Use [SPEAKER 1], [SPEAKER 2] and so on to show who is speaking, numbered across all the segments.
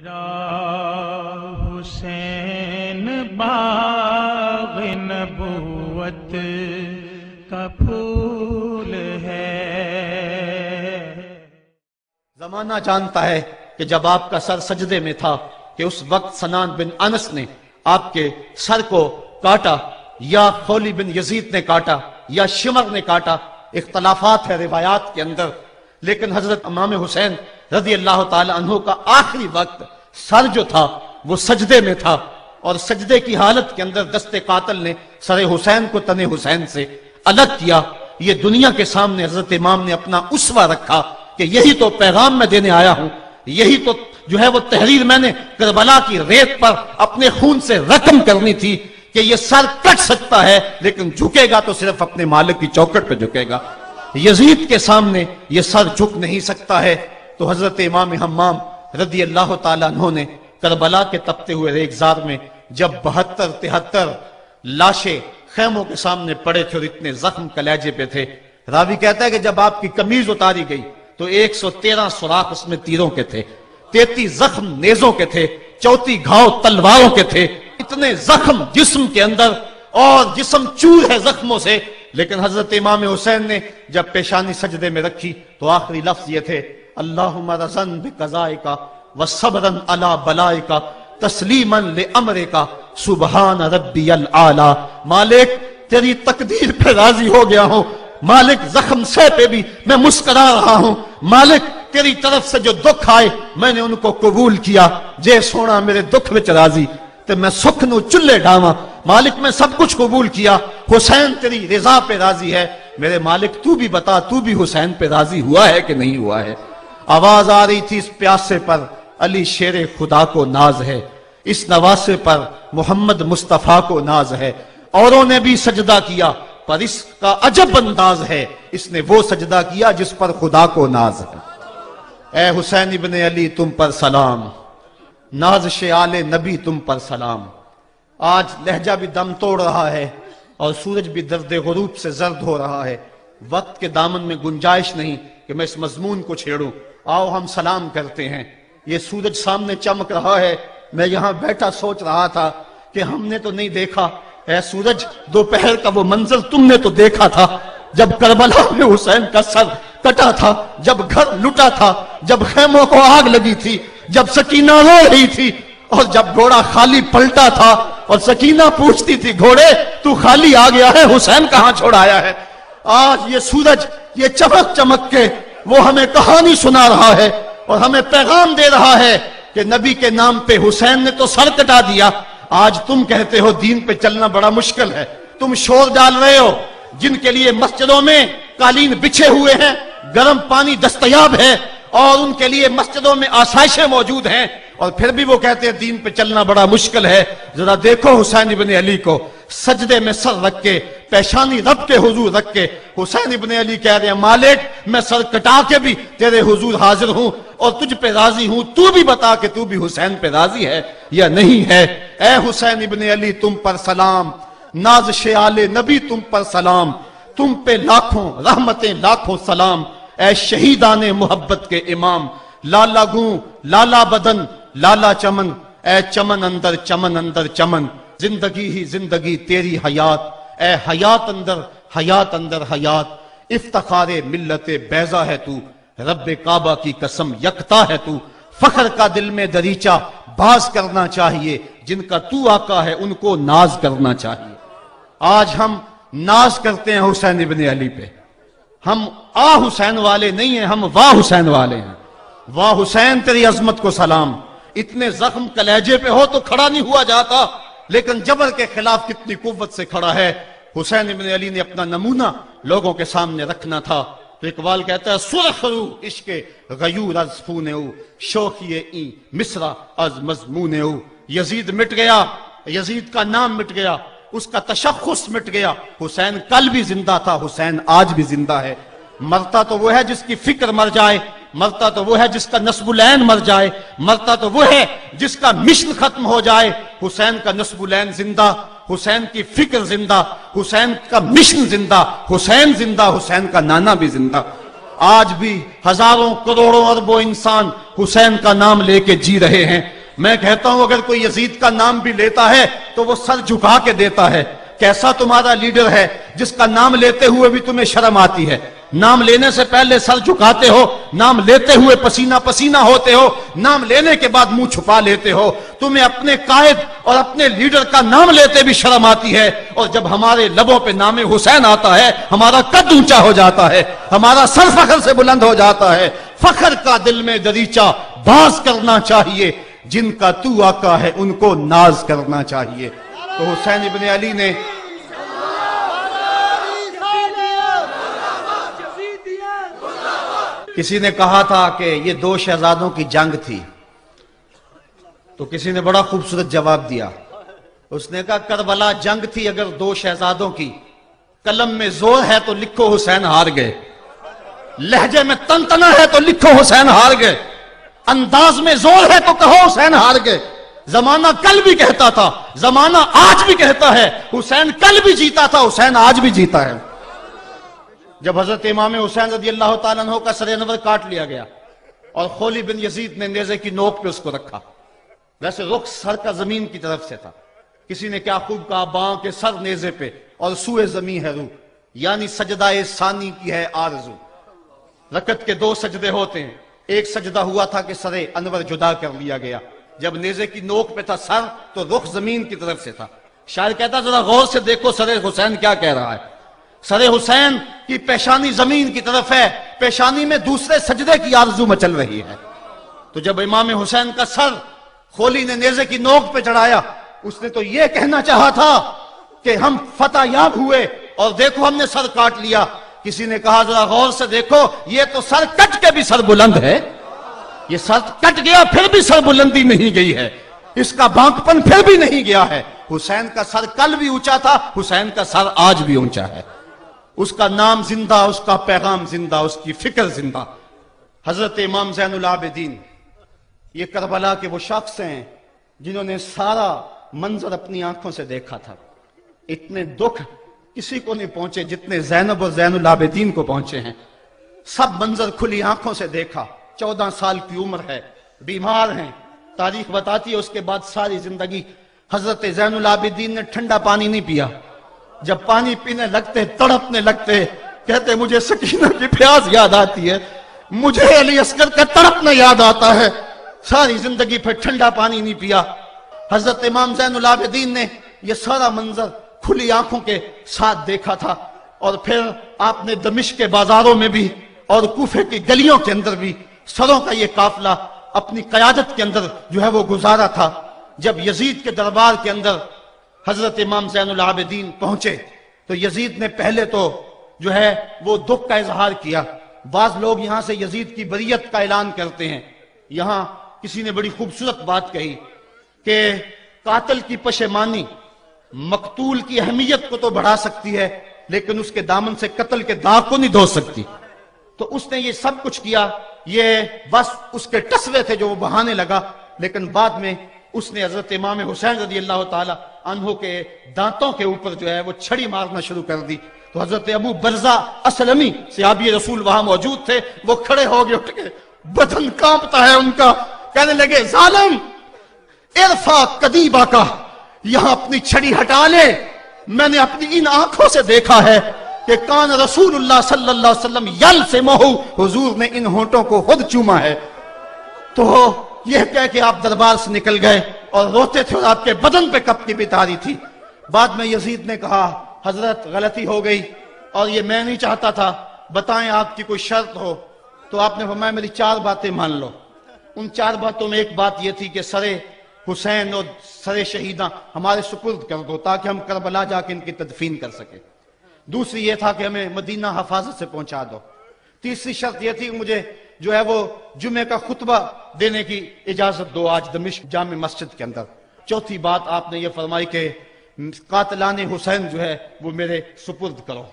[SPEAKER 1] میرا حسین باغ نبوت کا پھول ہے۔
[SPEAKER 2] زمانہ جانتا ہے کہ جب آپ کا سر سجدے میں تھا کہ اس وقت سنان بن انس نے آپ کے سر کو کاٹا، یا خولی بن یزید نے کاٹا، یا شمر نے کاٹا، اختلافات ہے روایات کے اندر، لیکن حضرت امام حسین رضی اللہ تعالی عنہ کا آخری وقت سر جو تھا وہ سجدے میں تھا، اور سجدے کی حالت کے اندر دست قاتل نے سر حسین کو تن حسین سے الگ کیا۔ یہ دنیا کے سامنے حضرت امام نے اپنا اسوہ رکھا کہ یہی تو پیغام میں دینے آیا ہوں، یہی تو جو ہے وہ تحریر میں نے کربلا کی ریت پر اپنے خون سے رقم کرنی تھی کہ یہ سر کٹ سکتا ہے لیکن جھکے گا تو صرف اپنے مالک کی چوکٹ پہ جھکے گا، یزید کے سامنے یہ سر جھک نہیں سکتا ہے۔ تو حضرت امام حمام رضی اللہ تعالیٰ عنہ نے کربلا کے تپتے ہوئے ریگزار میں جب 72-73 لاشیں خیموں کے سامنے پڑے تھے اور اتنے زخم کلیجے پہ تھے، راوی کہتا ہے کہ جب آپ کی قمیض اتاری گئی تو 113 سوراخ اس میں تیروں کے تھے، 33 زخم نیزوں کے تھے، 34 گھاؤ تلواروں کے تھے، اتنے زخم جسم کے اندر، اور جسم چور ہے زخموں سے۔ لیکن حضرت امام حسین نے جب پیشانی سجدے میں رکھی تو آخری لفظ یہ تھے، اللہم رضن بقضائکا وصبرن علی بلائکا تسلیما لامرکا سبحان ربی العالی۔ مالک تیری تقدیر پہ راضی ہو گیا ہوں، مالک زخم سے پہ بھی میں مسکرا رہا ہوں، مالک تیری طرف سے جو دکھ آئے میں نے ان کو قبول کیا، جے سونا میرے دکھ وچ راضی تے میں سکھ نو چلے ڈاواں، مالک میں سب کچھ قبول کیا، حسین تیری رضا پہ راضی ہے، میرے مالک تو بھی بتا تو بھی حسین پہ راضی ہوا ہے کہ نہیں ہوا ہے۔ آواز آ رہی تھی اس پیاسے پر علی شیر خدا کو ناز ہے، اس نواسے پر محمد مصطفیٰ کو ناز ہے، اوروں نے بھی سجدہ کیا پر اس کا عجب انداز ہے، اس نے وہ سجدہ کیا جس پر خدا کو ناز ہے۔ اے حسین ابن علی تم پر سلام، نازش آل نبی تم پر سلام۔ آج لہجہ بھی دم توڑ رہا ہے اور سورج بھی درد غروب سے زرد ہو رہا ہے، وقت کے دامن میں گنجائش نہیں کہ میں اس مضمون کو چھیڑوں، آؤ ہم سلام کرتے ہیں۔ یہ سورج سامنے چمک رہا ہے، میں یہاں بیٹھا سوچ رہا تھا کہ ہم نے تو نہیں دیکھا، اے سورج دوپہر کا وہ منظر تم نے تو دیکھا تھا جب کربلا میں حسین کا سر کٹا تھا، جب گھر لٹا تھا، جب خیموں کو آگ لگی تھی، جب سکینہ رو رہی تھی، اور جب گھوڑا خالی پلٹا تھا اور سکینہ پوچھتی تھی گھوڑے تو خالی آ گیا ہے، حسین کہاں چھوڑ آیا ہے۔ آج یہ سورج یہ چمک چمک کے وہ ہمیں کہانی سنا رہا ہے اور ہمیں پیغام دے رہا ہے کہ نبی کے نام پہ حسین نے تو سر کٹا دیا، آج تم کہتے ہو دین پہ چلنا بڑا مشکل ہے، تم شور ڈال رہے ہو، جن کے لیے مسجدوں میں قالین بچھے ہوئے ہیں، گرم پانی دستیاب ہے، اور ان کے لیے مسجدوں میں آسائشیں موجود ہیں، اور پھر بھی وہ کہتے ہیں دین پہ چلنا بڑا مشکل ہے۔ ذرا دیکھو حسین ابن علی کو سجدے میں سر رکھ کے، پیشانی رب کے حضور رکھ کے، حسین ابن علی کہہ رہے ہیں مالک میں سر کٹا کے بھی تیرے حضور حاضر ہوں اور تجھ پہ راضی ہوں، تو بھی بتا کہ تو بھی حسین پہ راضی ہے یا نہیں ہے۔ اے حسین ابن علی تم پر سلام، نازش آل نبی تم پر سلام، تم پہ لاکھوں رحمتیں لاکھوں سلام، اے شہیدان محبت کے امام، لالا گوں لالا بدن لالا چمن، اے چمن اندر چمن اندر چمن، زندگی ہی زندگی تیری حیات، اے حیات اندر حیات اندر حیات، افتخار ملت بیضا ہے تو، رب کعبہ کی قسم یکتا ہے تو، فخر کا دل میں دریچہ باز کرنا چاہیے، جن کا تو آقا ہے ان کو ناز کرنا چاہیے۔ آج ہم ناز کرتے ہیں حسین ابن علی پہ، ہم حسین والے نہیں ہیں، ہم واہ حسین والے ہیں۔ واہ حسین تیری عظمت کو سلام، اتنے زخم کلیجے پہ ہو تو کھڑا نہیں ہوا جاتا، لیکن جبر کے خلاف کتنی قوت سے کھڑا ہے۔ حسین ابن علی نے اپنا نمونہ لوگوں کے سامنے رکھنا تھا، تو اقبال کہتا ہے سرخ رو عشق غیور از خون او، شوخی این مصرع از مضمون او۔ یزید مٹ گیا، یزید کا نام مٹ گیا، اس کا تشخص مٹ گیا، حسین کل بھی زندہ تھا، حسین آج بھی زندہ ہے۔ مرتا تو وہ ہے جس کی فکر مر جائے، مرتا تو وہ ہے جس کا نسب العین مر جائے، مرتا تو وہ ہے جس کا مشن ختم ہو جائے۔ حسین کا نسب العین زندہ، حسین کی فکر زندہ، حسین کا مشن زندہ، حسین زندہ، حسین کا نانا بھی زندہ۔ آج بھی ہزاروں کروڑوں اربوں انسان حسین کا نام لے کے جی رہے ہیں۔ میں کہتا ہوں اگر کوئی یزید کا نام بھی لیتا ہے تو وہ سر جھکا کے دیتا ہے۔ کیسا تمہارا لیڈر ہے جس کا نام لیتے ہوئے بھی تمہیں شرم آتی ہے؟ نام لینے سے پہلے سر جھکاتے ہو، نام لیتے ہوئے پسینہ پسینہ ہوتے ہو، نام لینے کے بعد منہ چھپا لیتے ہو۔ تمہیں اپنے قائد اور اپنے لیڈر کا نام لیتے بھی شرم آتی ہے، اور جب ہمارے لبوں پہ نام حسین آتا ہے ہمارا قد اونچا ہو جاتا ہے، ہمارا سر فخر سے بلند ہو جاتا ہے۔ فخر کا دل میں دریچہ باز کرنا چاہیے، جن کا تو آقا ہے ان کو ناز کرنا چاہیے۔ تو حسین ابن علی نے کسی نے کہا تھا کہ یہ دو شہزادوں کی جنگ تھی، تو کسی نے بڑا خوبصورت جواب دیا۔ اس نے کہا کربلا جنگ تھی اگر دو شہزادوں کی، قلم میں زور ہے تو لکھو حسین ہار گئے، لہجے میں تنتنا ہے تو لکھو حسین ہار گئے، انداز میں زور ہے تو کہو حسین ہار گئے۔ زمانہ کل بھی کہتا تھا، زمانہ آج بھی کہتا ہے، حسین کل بھی جیتا تھا، حسین آج بھی جیتا ہے۔ جب حضرت امام حسین رضی اللہ تعالیٰ عنہ کا سر انور کاٹ لیا گیا اور خولی بن یزید نے نیزے کی نوک پہ اس کو رکھا، ویسے رخ سر کا زمین کی طرف سے تھا، کسی نے کیا خوب کہا، باں کے سر نیزے پہ اور سوئے زمین ہے روح، یعنی سجدہ ثانی کی ہے آرزو۔ رکعت کے دو سجدے ہوتے ہیں، ایک سجدہ ہوا تھا کہ سر انور جدا کر لیا گیا، جب نیزے کی نوک پہ تھا سر تو رخ زمین کی طرف سے تھا۔ شاعر کہتا ذرا غور سے دیکھو سر حسین کیا کہہ رہا ہے، سر حسین کی پیشانی زمین کی طرف ہے، پیشانی میں دوسرے سجدے کی آرزو مچل رہی ہے۔ تو جب امام حسین کا سر خولی نے نیزے کی نوک پہ چڑھایا، اس نے تو یہ کہنا چاہا تھا کہ ہم فتح یاب ہوئے اور دیکھو ہم نے سر کاٹ لیا۔ کسی نے کہا ذرا غور سے دیکھو یہ تو سر کٹ کے بھی سر بلند ہے، یہ سر کٹ گیا پھر بھی سر بلندی نہیں گئی ہے، اس کا بانکپن پھر بھی نہیں گیا ہے۔ حسین کا سر کل بھی اونچا تھا، حسین کا سر آج بھی اونچا ہے، اس کا نام زندہ، اس کا پیغام زندہ، اس کی فکر زندہ۔ حضرت امام زین العابدین یہ کربلا کے وہ شخص ہیں جنہوں نے سارا منظر اپنی آنکھوں سے دیکھا تھا۔ اتنے دکھ کسی کو نہیں پہنچے جتنے زینب اور زین العابدین کو پہنچے ہیں۔ سب منظر کھلی آنکھوں سے دیکھا، 14 سال کی عمر ہے، بیمار ہیں، تاریخ بتاتی ہے اس کے بعد ساری زندگی حضرت زین العابدین نے ٹھنڈا پانی نہیں پیا، جب پانی پینے لگتے تڑپنے لگتے، کہتے مجھے سکینہ کی پیاس یاد آتی ہے، مجھے علی اصغر کا تڑپنا یاد آتا ہے، ساری زندگی پھر ٹھنڈا پانی نہیں پیا۔ حضرت امام زین العابدین نے یہ سارا منظر کھلی آنکھوں کے ساتھ دیکھا تھا، اور پھر آپ نے دمشق کے بازاروں میں بھی اور کوفے کی گلیوں کے اندر بھی سروں کا یہ قافلہ اپنی قیادت کے اندر جو ہے وہ گزارا تھا۔ جب یزید کے دربار کے اندر حضرت امام زین العابدین پہنچے تو یزید نے پہلے تو جو ہے وہ دکھ کا اظہار کیا۔ بعض لوگ یہاں سے یزید کی بریت کا اعلان کرتے ہیں، یہاں کسی نے بڑی خوبصورت بات کہی کہ قاتل کی پشیمانی مقتول کی اہمیت کو تو بڑھا سکتی ہے لیکن اس کے دامن سے قتل کے داغ کو نہیں دھو سکتی۔ تو اس نے یہ سب کچھ کیا، یہ بس اس کے ٹسوے تھے جو وہ بہانے لگا، لیکن بعد میں اس نے حضرت امام حسین رضی اللہ تعالی عنہ کے دانتوں کے اوپر جو ہے وہ چھڑی مارنا شروع کر دی۔ تو حضرت ابو برزہ اسلمی صحابی رسول وہاں موجود تھے، وہ کھڑے ہو گئے، اٹھ کے بدن کانپتا ہے ان کا، کہنے لگے ظالم ارفع قدیبہ کا، یہاں اپنی چھڑی ہٹا لے، میں نے اپنی ان آنکھوں سے دیکھا ہے کہ کان رسول اللہ صلی اللہ علیہ وسلم یل سے مہو، حضور نے ان ہونٹوں کو خود چوما ہے۔ تو یہ کہہ کہ آپ دربار سے نکل گئے اور روتے تھے اور آپ کے بدن پہ کپتی بھی تاری تھی۔ بعد میں یزید نے کہا حضرت غلطی ہو گئی اور یہ میں نہیں چاہتا تھا، بتائیں آپ کی کوئی شرط ہو۔ تو آپ نے فرمایا میری 4 باتیں مان لو۔ ان 4 باتوں میں ایک بات یہ تھی کہ سر حسین اور سر شہیداں ہمارے سپرد کر دو تاکہ ہم کربلا جا کے ان کی تدفین کر سکیں۔ دوسری یہ تھا کہ ہمیں مدینہ حفاظت سے پہنچا دو۔ تیسری شرط یہ تھی کہ مجھے جو ہے وہ جمعے کا خطبہ دینے کی اجازت دو آج دمشق جامع مسجد کے اندر۔ چوتھی بات آپ نے یہ فرمائی کہ قاتلان حسین جو ہے وہ میرے سپرد کرو۔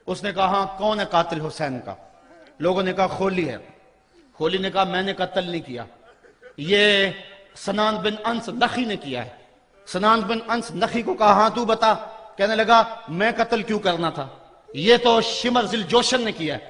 [SPEAKER 2] اس نے کہا ہاں کون ہے قاتل حسین کا؟ لوگوں نے کہا خولی ہے۔ خولی نے کہا میں نے قتل نہیں کیا، یہ سنان بن انس نخی نے کیا ہے۔ سنان بن انس نخی کو کہا ہاں تو بتا، کہنے لگا میں قتل کیوں کرنا تھا، یہ تو شمر ذی الجوشن نے کیا ہے۔